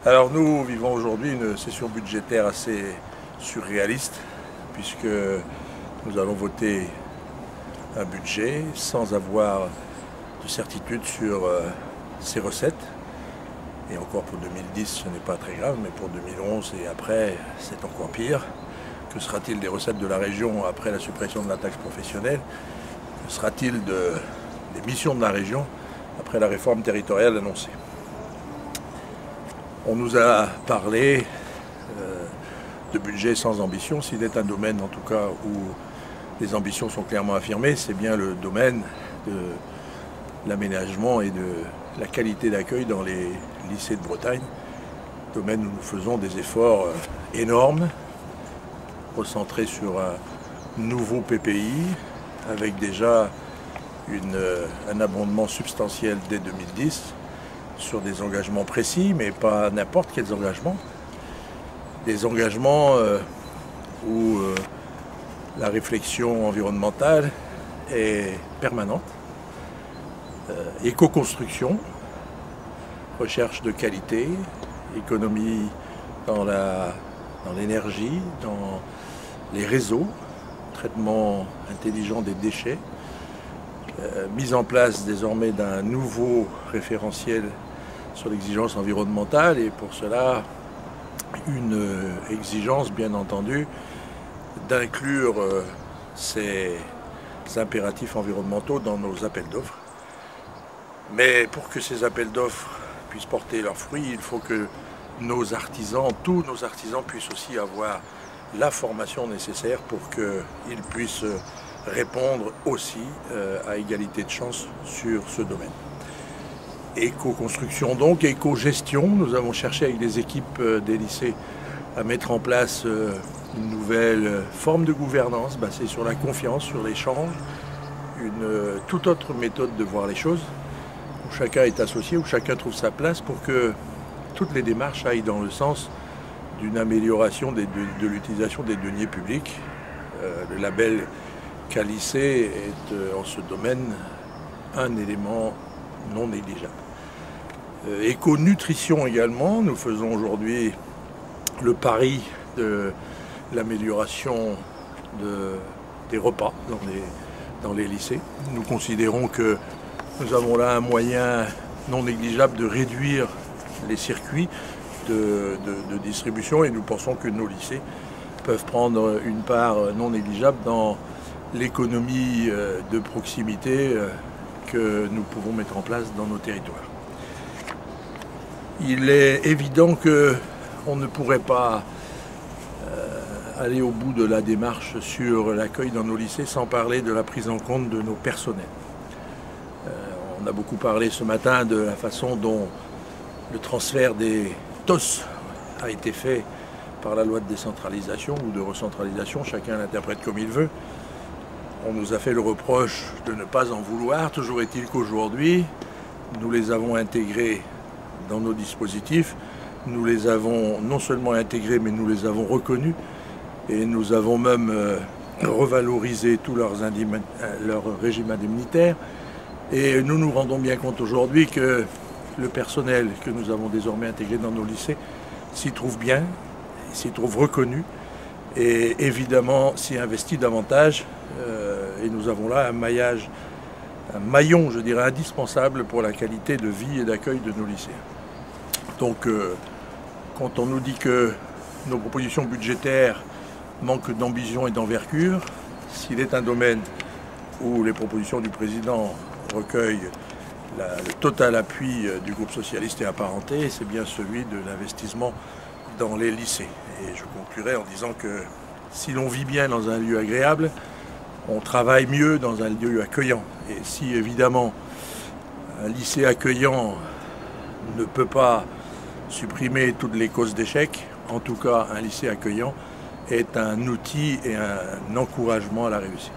Alors nous vivons aujourd'hui une session budgétaire assez surréaliste puisque nous allons voter un budget sans avoir de certitude sur ses recettes. Et encore pour 2010 ce n'est pas très grave, mais pour 2011 et après c'est encore pire. Que sera-t-il des recettes de la région après la suppression de la taxe professionnelle? Que sera-t-il des missions de la région après la réforme territoriale annoncée? On nous a parlé de budget sans ambition. S'il est un domaine en tout cas où les ambitions sont clairement affirmées, c'est bien le domaine de l'aménagement et de la qualité d'accueil dans les lycées de Bretagne. Domaine où nous faisons des efforts énormes, recentrés sur un nouveau PPI, avec déjà un abondement substantiel dès 2010, sur des engagements précis, mais pas n'importe quels engagements. Des engagements où la réflexion environnementale est permanente. Éco-construction, recherche de qualité, économie dans l'énergie, dans les réseaux, traitement intelligent des déchets, mise en place désormais d'un nouveau référentiel sur l'exigence environnementale et pour cela une exigence bien entendu d'inclure ces impératifs environnementaux dans nos appels d'offres. Mais pour que ces appels d'offres puissent porter leurs fruits, il faut que nos artisans, tous nos artisans puissent aussi avoir la formation nécessaire pour qu'ils puissent répondre aussi à égalité de chance sur ce domaine. Éco-construction donc, éco-gestion. Nous avons cherché avec les équipes des lycées à mettre en place une nouvelle forme de gouvernance basée sur la confiance, sur l'échange, une toute autre méthode de voir les choses, où chacun est associé, où chacun trouve sa place pour que toutes les démarches aillent dans le sens d'une amélioration de l'utilisation des deniers publics. Le label Qualycée est en ce domaine un élément non négligeable. Éco-nutrition également, nous faisons aujourd'hui le pari de l'amélioration des repas dans les lycées. Nous considérons que nous avons là un moyen non négligeable de réduire les circuits de distribution et nous pensons que nos lycées peuvent prendre une part non négligeable dans l'économie de proximité que nous pouvons mettre en place dans nos territoires. Il est évident qu'on ne pourrait pas aller au bout de la démarche sur l'accueil dans nos lycées sans parler de la prise en compte de nos personnels. On a beaucoup parlé ce matin de la façon dont le transfert des TOS a été fait par la loi de décentralisation ou de recentralisation, chacun l'interprète comme il veut. On nous a fait le reproche de ne pas en vouloir, toujours est-il qu'aujourd'hui, nous les avons intégrés dans nos dispositifs, nous les avons non seulement intégrés, mais nous les avons reconnus, et nous avons même revalorisé tout leur régime indemnitaire, et nous nous rendons bien compte aujourd'hui que le personnel que nous avons désormais intégré dans nos lycées s'y trouve bien, s'y trouve reconnu, et évidemment s'y investit davantage. Et nous avons là un maillon, je dirais, indispensable pour la qualité de vie et d'accueil de nos lycéens. Donc, quand on nous dit que nos propositions budgétaires manquent d'ambition et d'envergure, s'il est un domaine où les propositions du président recueillent le total appui du groupe socialiste et apparenté, c'est bien celui de l'investissement dans les lycées. Et je conclurai en disant que si l'on vit bien dans un lieu agréable, on travaille mieux dans un lieu accueillant. Et si évidemment un lycée accueillant ne peut pas supprimer toutes les causes d'échec, en tout cas un lycée accueillant est un outil et un encouragement à la réussite.